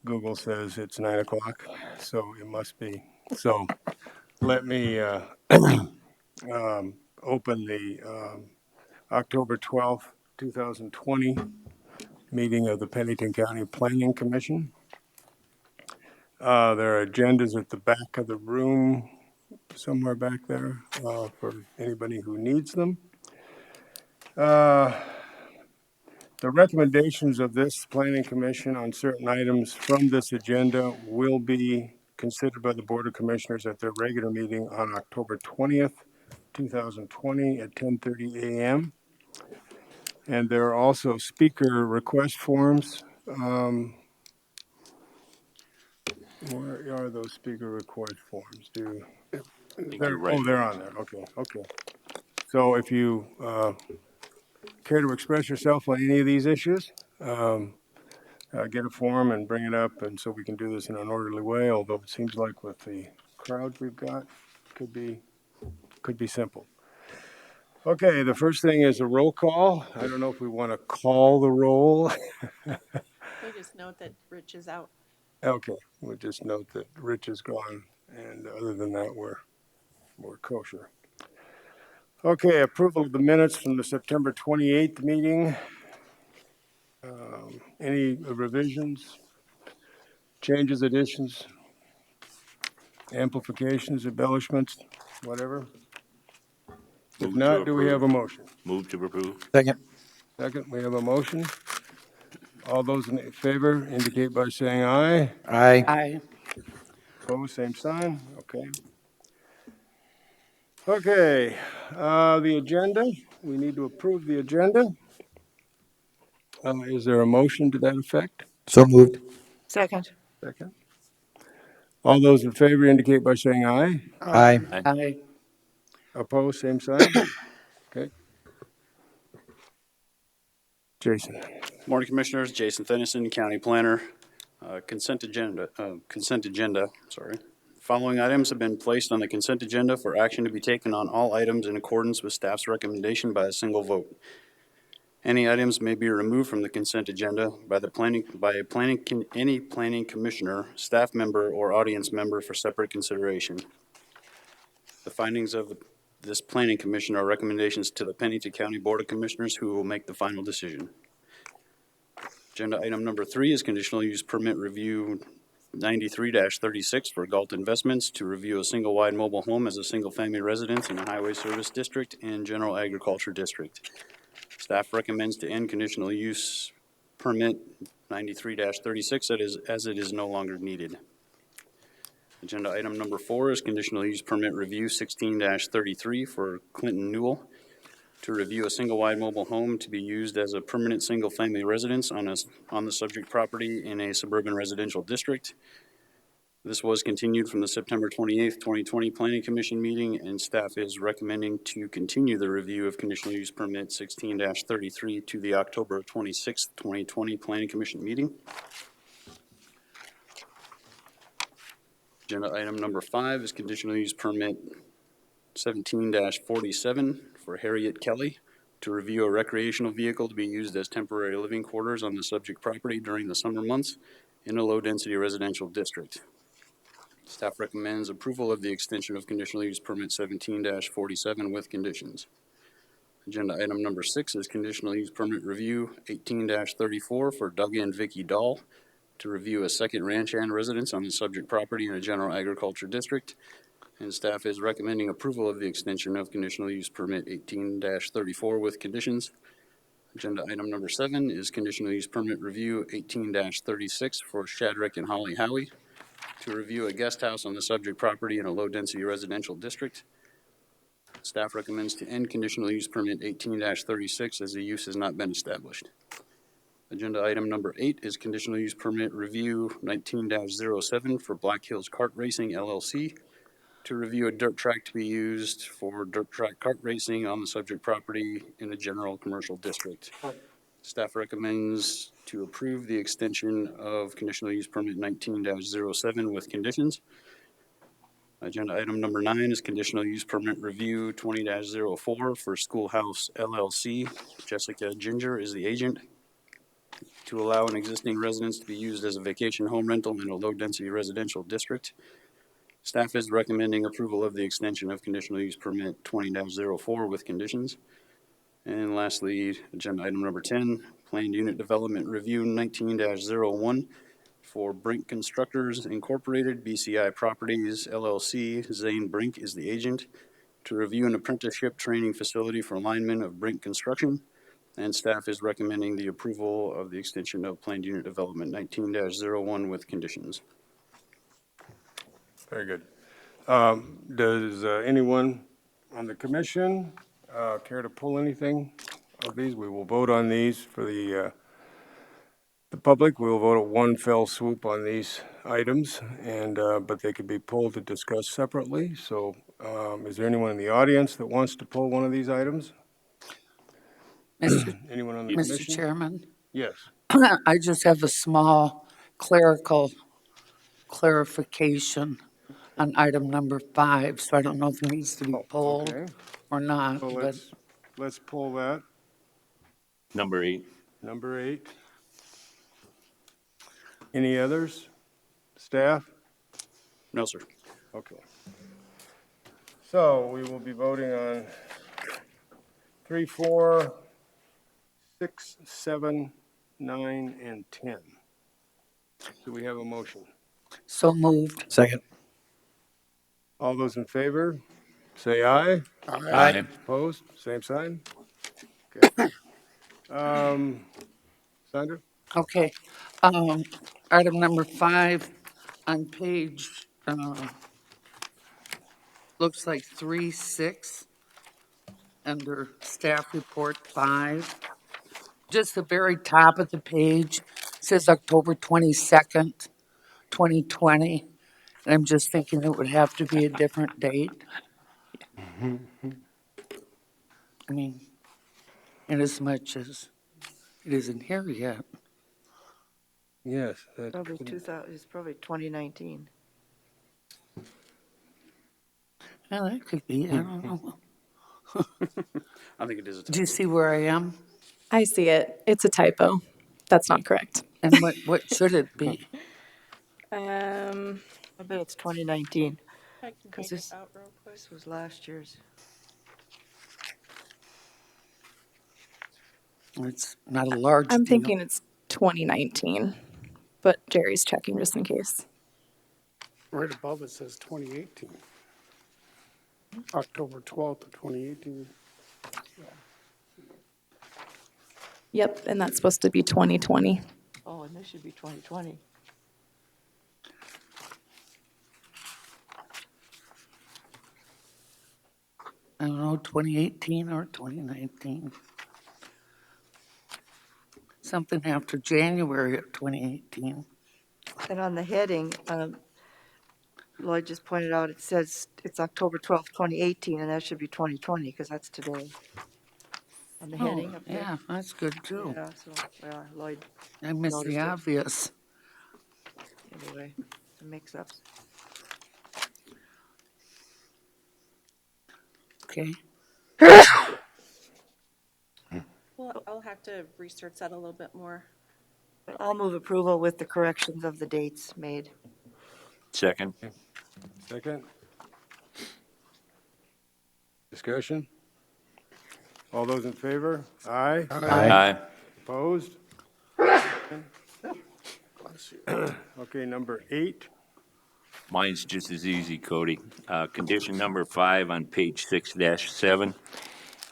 Google says it's 9 o'clock, so it must be. So let me open the October 12th, 2020 meeting of the Pennington County Planning Commission. There are agendas at the back of the room, somewhere back there, for anybody who needs them. The recommendations of this Planning Commission on certain items from this agenda will be considered by the Board of Commissioners at their regular meeting on October 20th, 2020 at 10:30 a.m. And there are also speaker request forms. Where are those speaker request forms? They're on there. Okay. So if you care to express yourself on any of these issues, get a form and bring it up, and so we can do this in an orderly way. Although it seems like with the crowd we've got, could be simple. Okay, the first thing is a roll call. I don't know if we want to call the roll. We just note that Rich is out. Okay, we'll just note that Rich is gone, and other than that, we're kosher. Okay, approval of the minutes from the September 28th meeting. Any revisions, changes, additions, amplifications, embellishments, whatever? If not, do we have a motion? Move to approve. Second. Second, we have a motion. All those in favor indicate by saying aye. Aye. Aye. Opposed, same sign. Okay. Okay, the agenda, we need to approve the agenda. Is there a motion to that effect? So moved. Second. Second. All those in favor indicate by saying aye. Aye. Aye. Opposed, same sign. Okay. Jason. Morning, Commissioners. Jason Thennison, County Planner. Consent agenda. Following items have been placed on the consent agenda for action to be taken on all items in accordance with staff's recommendation by a single vote. Any items may be removed from the consent agenda by any planning commissioner, staff member, or audience member for separate consideration. The findings of this planning commission are recommendations to the Pennington County Board of Commissioners, who will make the final decision. Agenda item number 3 is conditional use permit review 93-36 for Galt Investments to review a single-wide mobile home as a single-family residence in a highway service district and general agriculture district. Staff recommends to end conditional use permit 93-36 as it is no longer needed. Agenda item number 4 is conditional use permit review 16-33 for Clinton Newell to review a single-wide mobile home to be used as a permanent single-family residence on the subject property in a suburban residential district. This was continued from the September 28th, 2020 Planning Commission meeting, and staff is recommending to continue the review of conditional use permit 16-33 to the October 26th, 2020 Planning Commission meeting. Agenda item number 5 is conditional use permit 17-47 for Harriet Kelly to review a recreational vehicle to be used as temporary living quarters on the subject property during the summer months in a low-density residential district. Staff recommends approval of the extension of conditional use permit 17-47 with conditions. Agenda item number 6 is conditional use permit review 18-34 for Doug and Vicky Dahl to review a second ranch hand residence on the subject property in a general agriculture district. And staff is recommending approval of the extension of conditional use permit 18-34 with conditions. Agenda item number 7 is conditional use permit review 18-36 for Shadrack and Holly Howie to review a guest house on the subject property in a low-density residential district. Staff recommends to end conditional use permit 18-36 as the use has not been established. Agenda item number 8 is conditional use permit review 19-07 for Black Hills Kart Racing LLC to review a dirt track to be used for dirt track kart racing on the subject property in a general commercial district. Staff recommends to approve the extension of conditional use permit 19-07 with conditions. Agenda item number 9 is conditional use permit review 20-04 for Schoolhouse LLC. Jessica Ginger is the agent to allow an existing residence to be used as a vacation home rental in a low-density residential district. Staff is recommending approval of the extension of conditional use permit 20-04 with conditions. And lastly, agenda item number 10, planned unit development review 19-01 for Brink Constructors Incorporated, BCI Properties LLC. Zane Brink is the agent, to review an apprenticeship training facility for linemen of Brink Construction. And staff is recommending the approval of the extension of planned unit development 19-01 with conditions. Very good. Does anyone on the commission care to pull anything of these? We will vote on these for the public. We will vote at one fell swoop on these items, and but they could be pulled to discuss separately. So is there anyone in the audience that wants to pull one of these items? Anyone on the Mr. commission? Chairman, Yes. I just have a small clerical clarification on item number 5, so I don't know if it needs to be pulled Okay. or not, So but let's pull that. Number 8. Number 8. Any others? Staff? No, sir. Okay. So we will be voting on 3, 4, 6, 7, 9, and 10. Do we have a motion? so moved. Second. All those in favor, say aye. Aye. Opposed? Same sign? Okay. Sandra? Okay. Item number 5 on page, looks like 3-6, under staff report 5. Just the very top of the page says October 22nd, 2020. And I'm just thinking it would have to be a different date. I mean, inasmuch as it isn't here yet. Yes. Probably 2000, it's probably 2019. Yeah, that could be, I don't know. I think it is a Do you see where I am? I see it. It's a typo. That's not correct. And what should it be? I bet it's 2019. I can Because take it this, out real quick. This was last year's. It's not a large I'm deal. thinking it's 2019, but Jerry's checking just in case. Right above it says 2018. October 12th of 2018. Yep, and that's supposed to be 2020. Oh, and this should be 2020. I don't know, 2018 or 2019. Something after January of 2018. And on the heading, Lloyd just pointed out, it says it's October 12th, 2018, and that should be 2020, because that's today. On the heading up there. Yeah, that's good too. Yeah, so, well, Lloyd, I missed noticed the it. obvious. anyway, the mix-ups. Okay. Well, I'll have to research that a little bit more. But I'll move approval with the corrections of the dates made. Second. Second. Discussion? All those in favor? Aye. Aye. Opposed? Okay, number 8. Mine's just as easy, Cody. Condition number 5 on page 6-7.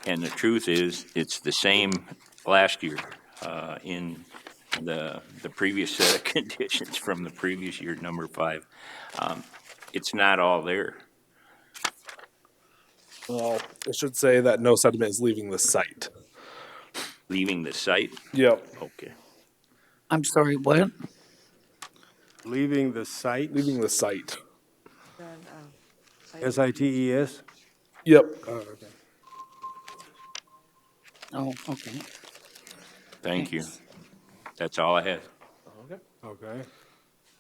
And the truth is, it's the same last year in the previous set of conditions from the previous year, number 5. It's not all there. Well, it should say that no sediment is leaving the site. Leaving the site? Yep. Okay. I'm sorry, what? Leaving the site? Leaving the site. Then, SITES? Yep. Oh, okay. Oh, okay. Thank you. That's all I had. Okay.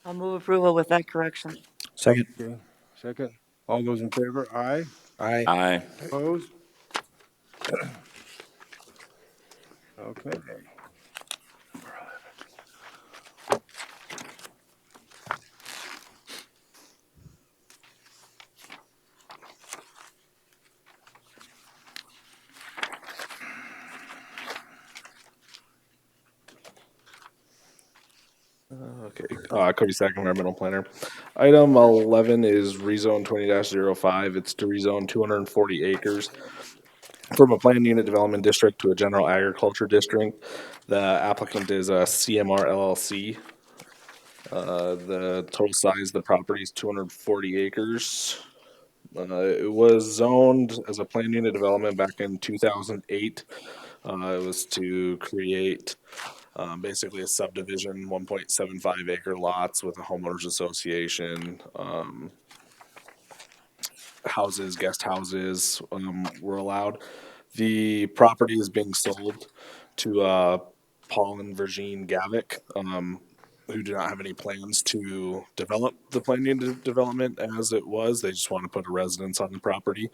I'll move approval with that correction. Second. Okay. Second. All those in favor? Aye. Aye. Aye. Opposed? Okay. Okay, Cody Sack, environmental planner. Item 11 is rezone 20-05. It's to rezone 240 acres from a planned unit development district to a general agriculture district. The applicant is a CMR LLC. The total size of the property is 240 acres. It was zoned as a planned unit development back in 2008. It was to create basically a subdivision, 1.75 acre lots with a homeowners association. Houses, guest houses were allowed. The property is being sold to Paul and Virginie Gavick, who do not have any plans to develop the planned unit development as it was. They just want to put a residence on the property.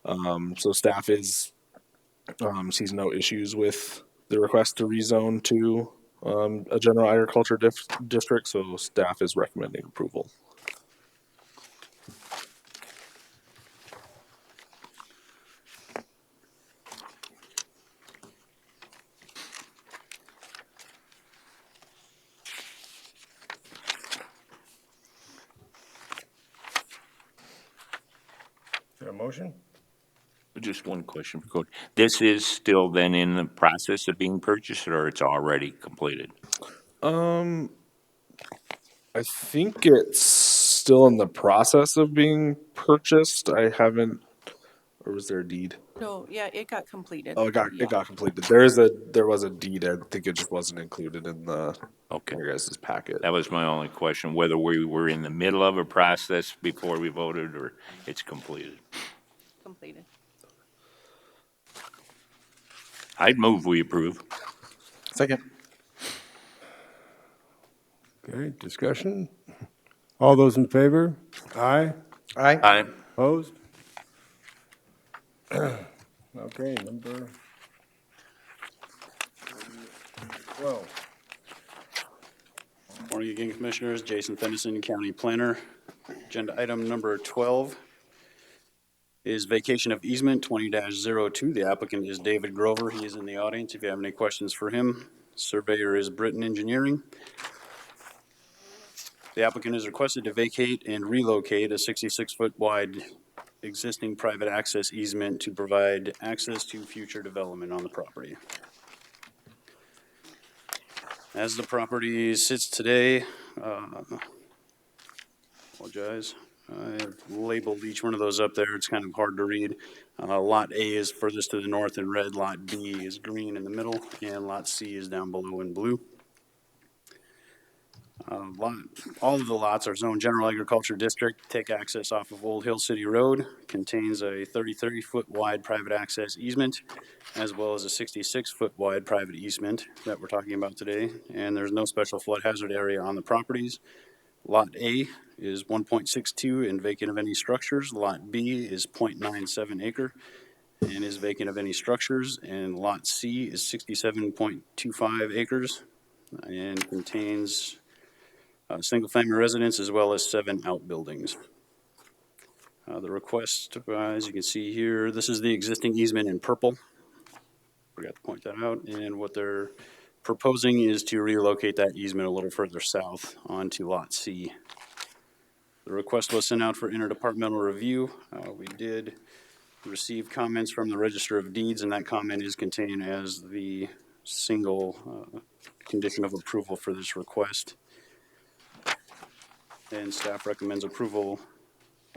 So staff is sees no issues with the request to rezone to a general agriculture district. So staff is recommending approval. Is there a motion? Just one question for Cody. This is still then in the process of being purchased, or it's already completed? I think it's still in the process of being purchased. I haven't, or was there a deed? No, yeah, it got completed. Oh, Yeah. it got completed. There was a deed. I think it just wasn't included in the Okay. your guys' packet. That was my only question, whether we were in the middle of a process before we voted or it's completed. Completed. I'd move we approve. Second. Okay, discussion? All those in favor? Aye. Aye. Aye. Opposed? Okay, number 12. Morning again, Commissioners. Jason Pennington, County Planner. Agenda item number 12 is vacation of easement 20-02. The applicant is David Grover. He is in the audience if you have any questions for him. Surveyor is Britton Engineering. The applicant is requested to vacate and relocate a 66-foot wide existing private access easement to provide access to future development on the property. As the property sits today, apologize, I have labeled each one of those up there. It's kind of hard to read. Lot A is furthest to the north in red, Lot B is green in the middle, and Lot C is down below in blue. All of the lots are zoned general agriculture district, take access off of Old Hill City Road, contains a 30-foot wide private access easement, as well as a 66-foot wide private easement that we're talking about today, and there's no special flood hazard area on the properties. Lot A is 1.62 and vacant of any structures. Lot B is 0.97 acre and is vacant of any structures, and Lot C is 67.25 acres and contains single-family residence as well as 7 outbuildings. The request, as you can see here, this is the existing easement in purple. Forgot to point that out. And what they're proposing is to relocate that easement a little further south onto Lot C. The request was sent out for interdepartmental review. We did receive comments from the Register of Deeds, and that comment is contained as the single condition of approval for this request. And staff recommends approval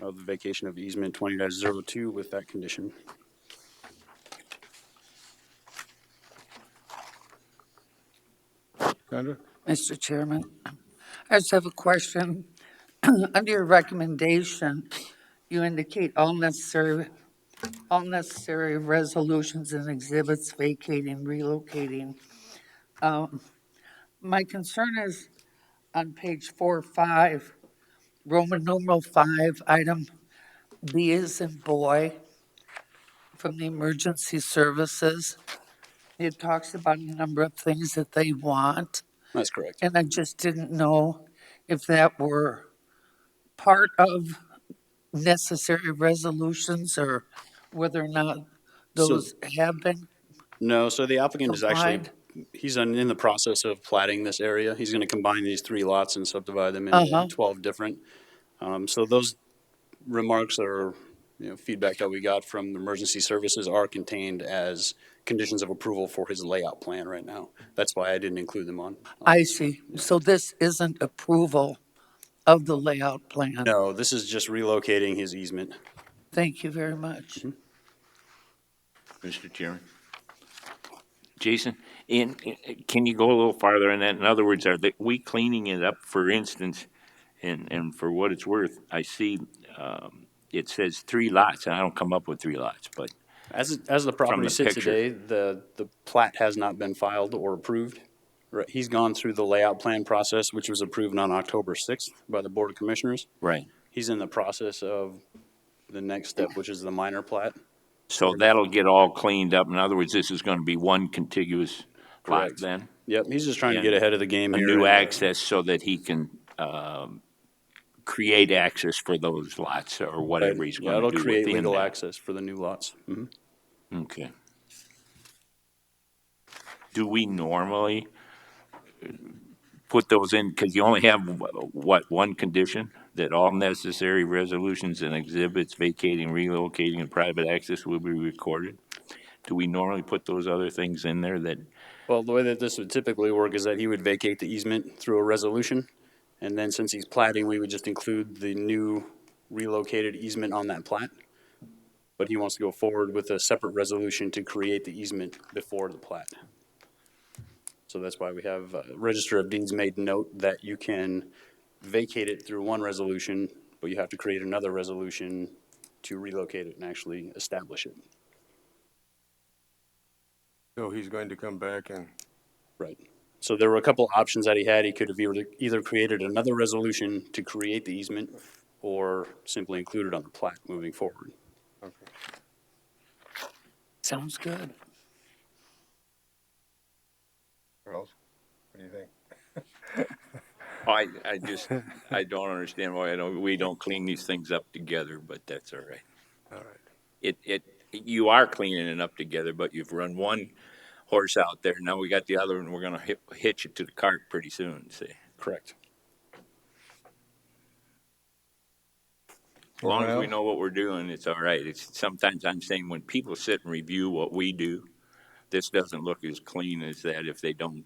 of the vacation of easement 20-02 with that condition. Sandra? Mr. Chairman, I just have a question. Under your recommendation, you indicate all necessary resolutions and exhibits vacating, relocating. My concern is on page 4-5, Roman numeral 5, item B is in boy, from the emergency services. It talks about a number of things that they want. That's correct. And I just didn't know if that were part of necessary resolutions or whether or not those have been. No, so the applicant is actually Complied? He's in the process of platting this area. He's gonna combine these 3 lots and subdivide them into 12 different. So those remarks are, feedback that we got from the emergency services are contained as conditions of approval for his layout plan right now. That's why I didn't include them on. I see. So this isn't approval of the layout plan? No, this is just relocating his easement. Thank you very much. Mr. Chairman. Jason, can you go a little farther in that? In other words, we cleaning it up, for instance, and for what it's worth, I see it says 3 lots, and I don't come up with 3 lots, but As the property the sits picture. today, the plat has not been filed or approved. Right, he's gone through the layout plan process, which was approved on October 6th by the Board of Commissioners. right. He's in the process of the next step, which is the minor plat. So that'll get all cleaned up. In other words, this is going to be one contiguous lot Correct. then? Yep, he's just trying to And get ahead of the game A here. new and, access so that he can create access for those lots or whatever he's Yeah, going it'll to do create within legal that. access for the new lots. Okay. Do we normally put those in, because you only have, one condition? That all necessary resolutions and exhibits vacating, relocating, and private access will be recorded? Do we normally put those other things in there that, Well, the way that this would typically work is that he would vacate the easement through a resolution. And then since he's platting, we would just include the new relocated easement on that plat. But he wants to go forward with a separate resolution to create the easement before the plat. So that's why we have Register of Deeds made note that you can vacate it through one resolution, but you have to create another resolution to relocate it and actually establish it. So he's going to come back and, Right. So there were a couple options that he had. He could have either created another resolution to create the easement or simply include it on the plat moving forward. okay. Sounds good. Charles, what do you think? I don't understand why we don't clean these things up together, but that's all right. All right. You are cleaning it up together, but you've run one horse out there. Now we got the other one. We're going to hitch it to the cart pretty soon, see? Correct. As long as we know what we're doing, it's all right. Sometimes I'm saying when people sit and review what we do, this doesn't look as clean as that if they don't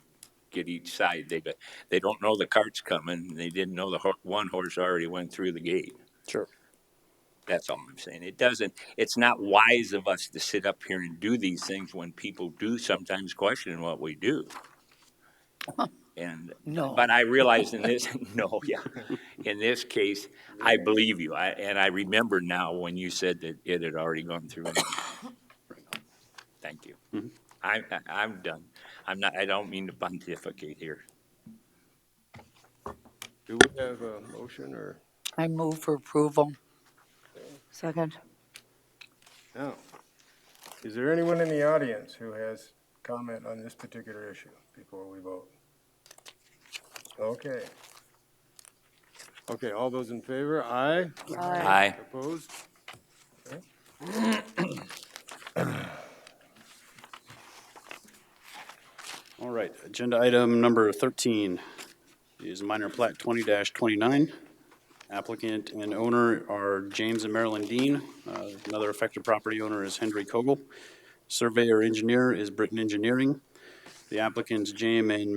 get each side. They don't know the cart's coming. They didn't know one horse already went through the gate. Sure. That's all I'm saying. It's not wise of us to sit up here and do these things when people do sometimes question what we do. And No. But I realize in this, in this case, I believe you. And I remember now when you said that it had already gone through. Thank you. Mm-hmm. I'm done. I don't mean to pontificate here. Do we have a motion or? I move for approval. Second. No. Is there anyone in the audience who has comment on this particular issue before we vote? Okay. Okay, all those in favor, aye? Aye. Opposed? All right, agenda item number 13 is minor plat 20-29. Applicant and owner are James and Marilyn Dean. Another affected property owner is Henry Kogel. Surveyor engineer is Britton Engineering. The applicants, James and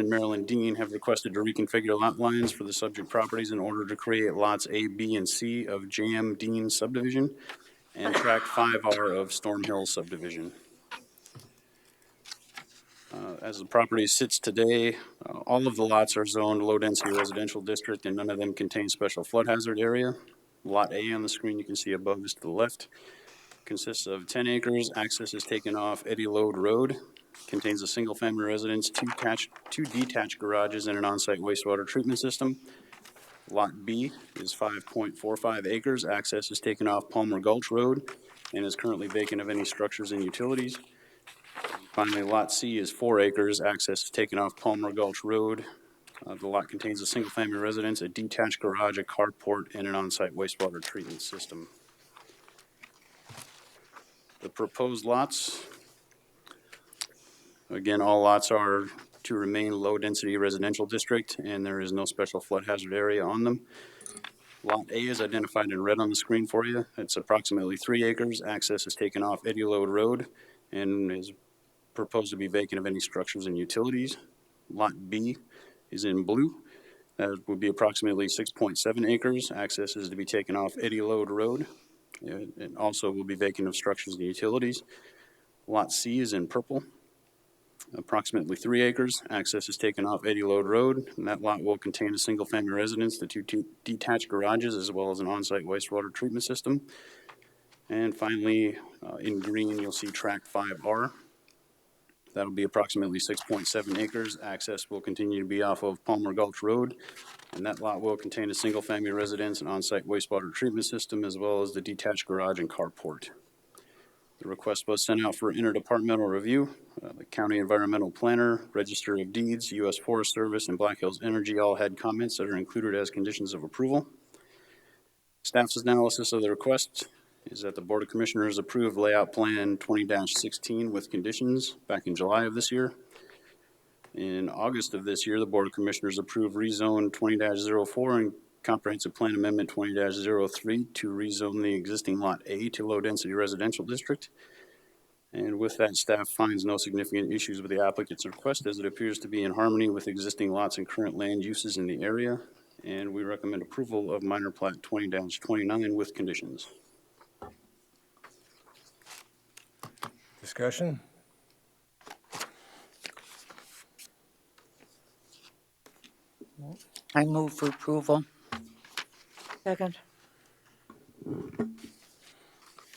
Marilyn Dean, have requested to reconfigure lot lines for the subject properties in order to create lots A, B, and C of Jam Dean subdivision and tract 5R of Storm Hill subdivision. As the property sits today, all of the lots are zoned low-density residential district, and none of them contain special flood hazard area. Lot A on the screen you can see above is to the left. Consists of 10 acres. Access is taken off Eddie Lode Road. Contains a single-family residence, two detached garages, and an on-site wastewater treatment system. Lot B is 5.45 acres. Access is taken off Palmer Gulch Road and is currently vacant of any structures and utilities. Finally, Lot C is 4 acres. Access is taken off Palmer Gulch Road. The lot contains a single-family residence, a detached garage, a carport, and an on-site wastewater treatment system. The proposed lots Again, all lots are to remain low-density residential district, and there is no special flood hazard area on them. Lot A is identified in red on the screen for you. It's approximately 3 acres. Access is taken off Eddy Lode Road and is proposed to be vacant of any structures and utilities. Lot B is in blue. That would be approximately 6.7 acres. Access is to be taken off Eddy Lode Road. It also will be vacant of structures and utilities. Lot C is in purple, approximately 3 acres. Access is taken off Eddy Lode Road, and that lot will contain a single-family residence, the 2 detached garages, as well as an on-site wastewater treatment system. And finally, in green, you'll see tract 5R. That'll be approximately 6.7 acres. Access will continue to be off of Palmer Gulch Road, and that lot will contain a single-family residence and on-site wastewater treatment system, as well as the detached garage and carport. The request was sent out for interdepartmental review. The County Environmental Planner, Register of Deeds, U.S. Forest Service, and Black Hills Energy all had comments that are included as conditions of approval. Staff's analysis of the request is that the Board of Commissioners approved layout plan 20-16 with conditions back in July of this year. In August of this year, the Board of Commissioners approved rezone 20-04 and comprehensive plan amendment 20-03 to rezone the existing lot A to low density residential district. And with that, staff finds no significant issues with the applicant's request, as it appears to be in harmony with existing lots and current land uses in the area. And we recommend approval of minor plat 20-29 with conditions. Discussion? I move for approval. Second. Is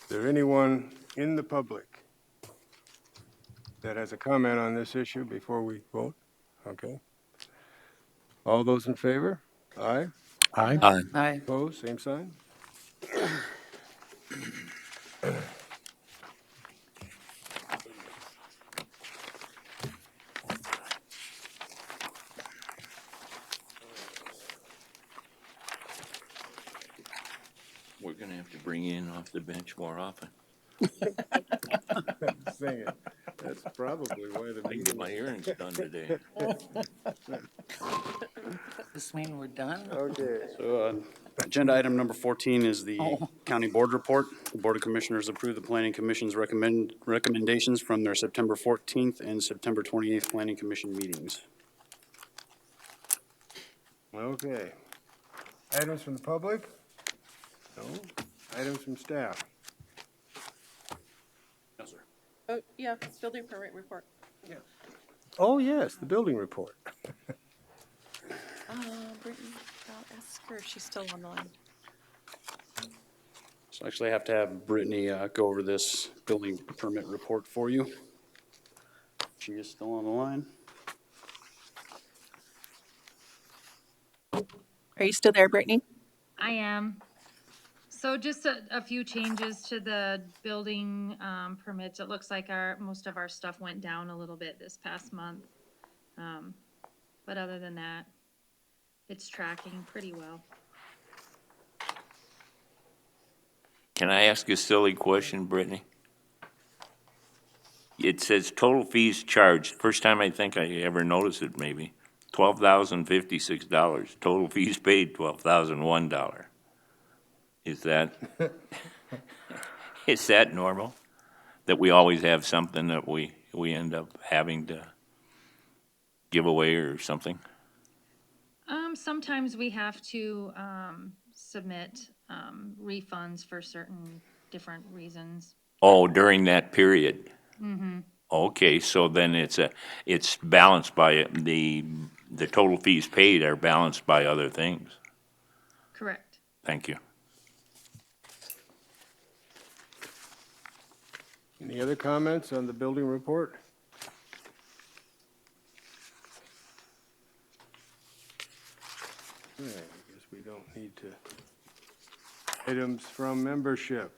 there anyone in the public that has a comment on this issue before we vote? Okay. All those in favor? Aye. Aye. Aye. Opposed, same sign? We're gonna have to bring you in off the bench more often. Sing it. That's probably why the I can get my earrings done today. This mean we're done? Okay. So, agenda item number 14 is the Oh. county board report. The Board of Commissioners approved the Planning Commission's recommendations from their September 14th and September 28th Planning Commission meetings. Okay. Items from the public? No. Items from staff? No, sir. Oh, yeah, building permit report. Oh, yes, the building report. Brittany, I'll ask her if she's still on the line. So actually I have to have Brittany go over this building permit report for you. She is still on the line. Are you still there, Brittany? I am. So just a few changes to the building permits. It looks like most of our stuff went down a little bit this past month. But other than that, it's tracking pretty well. Can I ask a silly question, Brittany? It says total fees charged. First time I think I ever noticed it, maybe. $12,056. Total fees paid, $12,001. Is that normal? That we always have something that we end up having to give away or something? Sometimes we have to submit refunds for certain different reasons. Oh, during that period? Mm-hmm. Okay, so then it's balanced by the total fees paid are balanced by other things. Correct. Thank you. Any other comments on the building report? Okay, I guess we don't need to. Items from membership.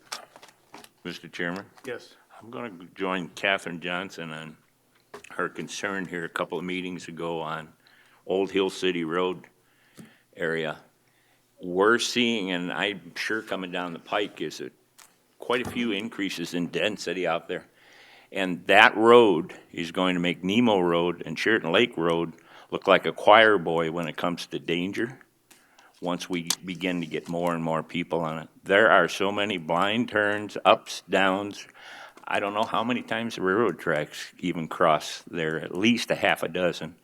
Mr. Chairman? Yes. I'm going to join Katherine Johnson on her concern here a couple of meetings ago on Old Hill City Road area. We're seeing, and I'm sure coming down the pike, is quite a few increases in density out there. And that road is going to make Nemo Road and Sheraton Lake Road look like a choir boy when it comes to danger, once we begin to get more and more people on it. There are so many blind turns, ups, downs. I don't know how many times the railroad tracks even cross there, at least a half a dozen.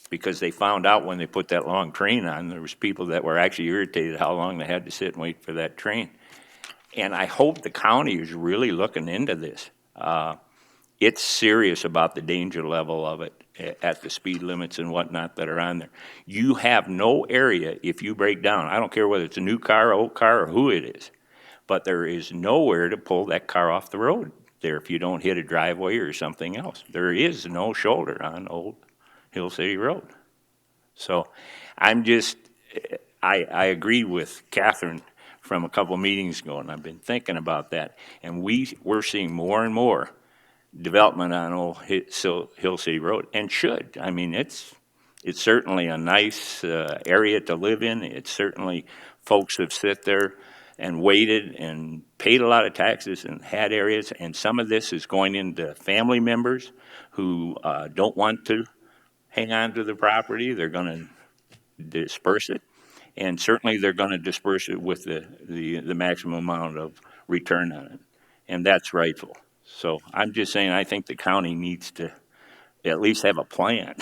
Because they found out when they put that long train on, there was people that were actually irritated how long they had to sit and wait for that train. And I hope the county is really looking into this. It's serious about the danger level of it at the speed limits and whatnot that are on there. You have no area if you break down. I don't care whether it's a new car, old car, or who it is, but there is nowhere to pull that car off the road there if you don't hit a driveway or something else. There is no shoulder on Old Hill City Road. So I'm just, I agree with Catherine from a couple meetings ago, and I've been thinking about that. And we're seeing more and more development on Old Hill City Road, and should. I mean, it's certainly a nice area to live in. It's certainly folks have sit there and waited and paid a lot of taxes and had areas, and some of this is going into family members who don't want to hang on to the property. They're going to disperse it, and certainly they're going to disperse it with the maximum amount of return on it, and that's rightful. So I'm just saying, I think the county needs to at least have a plan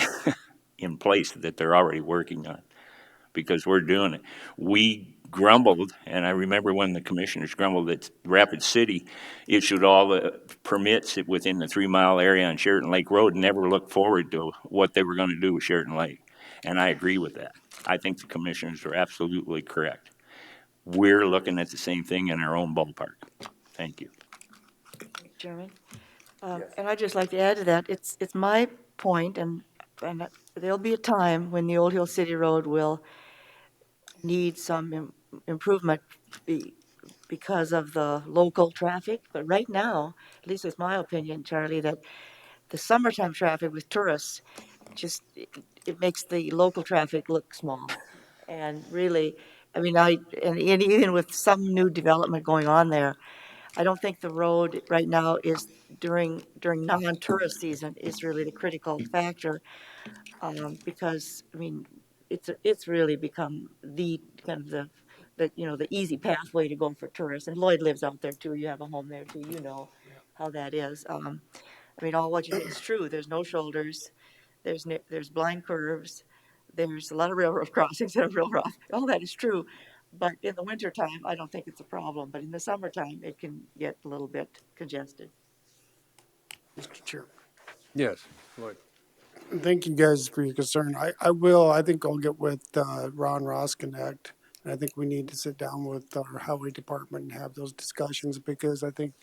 in place that they're already working on, because we're doing it. We grumbled, and I remember when the commissioners grumbled that Rapid City issued all the permits within the 3-mile area on Sheraton Lake Road and never looked forward to what they were going to do with Sheraton Lake. And I agree with that. I think the commissioners are absolutely correct. We're looking at the same thing in our own ballpark. Thank you. Chairman. And I'd just like to add to that, it's my point, and there'll be a time when the Old Hill City Road will need some improvement because of the local traffic. But right now, at least it's my opinion, Charlie, that the summertime traffic with tourists just, it makes the local traffic look small. And really, I mean, and even with some new development going on there, I don't think the road right now is during non-tourist season is really the critical factor, because I mean, it's really become the kind of the easy pathway to go for tourists. And Lloyd lives out there too. You have a home there too. You know how that is. I mean, all what you said is true. There's no shoulders. There's blind curves. There's a lot of railroad crossings that are real rough. All that is true. But in the wintertime, I don't think it's a problem. But in the summertime, it can get a little bit congested. Mr. Chair. Yes, Lloyd. Thank you guys for your concern. I think I'll get with Ron Roskinick. And I think we need to sit down with our highway department and have those discussions, because I think,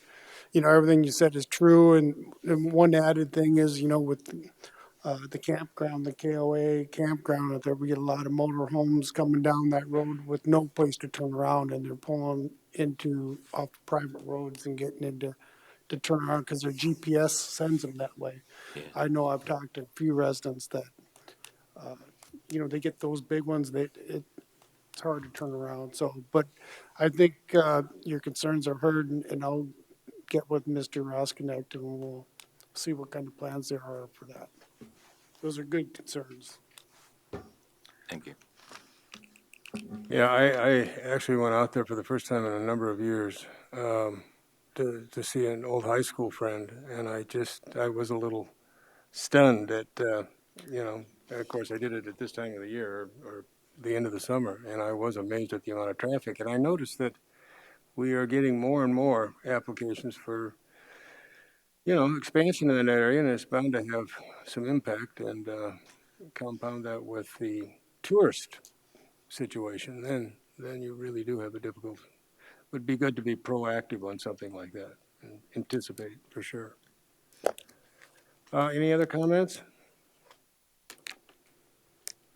everything you said is true. And one added thing is, with the campground, the KOA campground out there, we get a lot of motor homes coming down that road with no place to turn around, and they're pulling into off private roads and getting into to turn around because their GPS sends them that way. Yeah. I know I've talked to a few residents that, they get those big ones that it's hard to turn around. So, but I think your concerns are heard, and I'll get with Mr. Roskinick and we'll see what kind of plans there are for that. Those are good concerns. Thank you. Yeah, I actually went out there for the first time in a number of years to see an old high school friend, and I was a little stunned at, of course I did it at this time of the year or the end of the summer, and I was amazed at the amount of traffic. And I noticed that we are getting more and more applications for, expansion in that area, and it's bound to have some impact, and compound that with the tourist situation, then you really do have a difficult. Would be good to be proactive on something like that and anticipate for sure. Any other comments?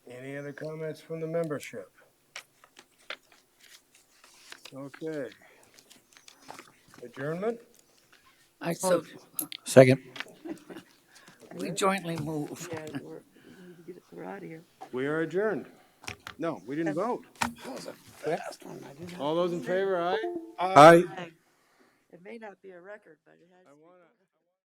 Any other comments from the membership? Okay. Adjournment? Second. We jointly move. Yeah, we need to we're out of here. We are adjourned. No, we didn't vote. That was a fast one. I didn't. All those in favor, aye? Aye. Aye. It may not be a record, but it has I to be wanna,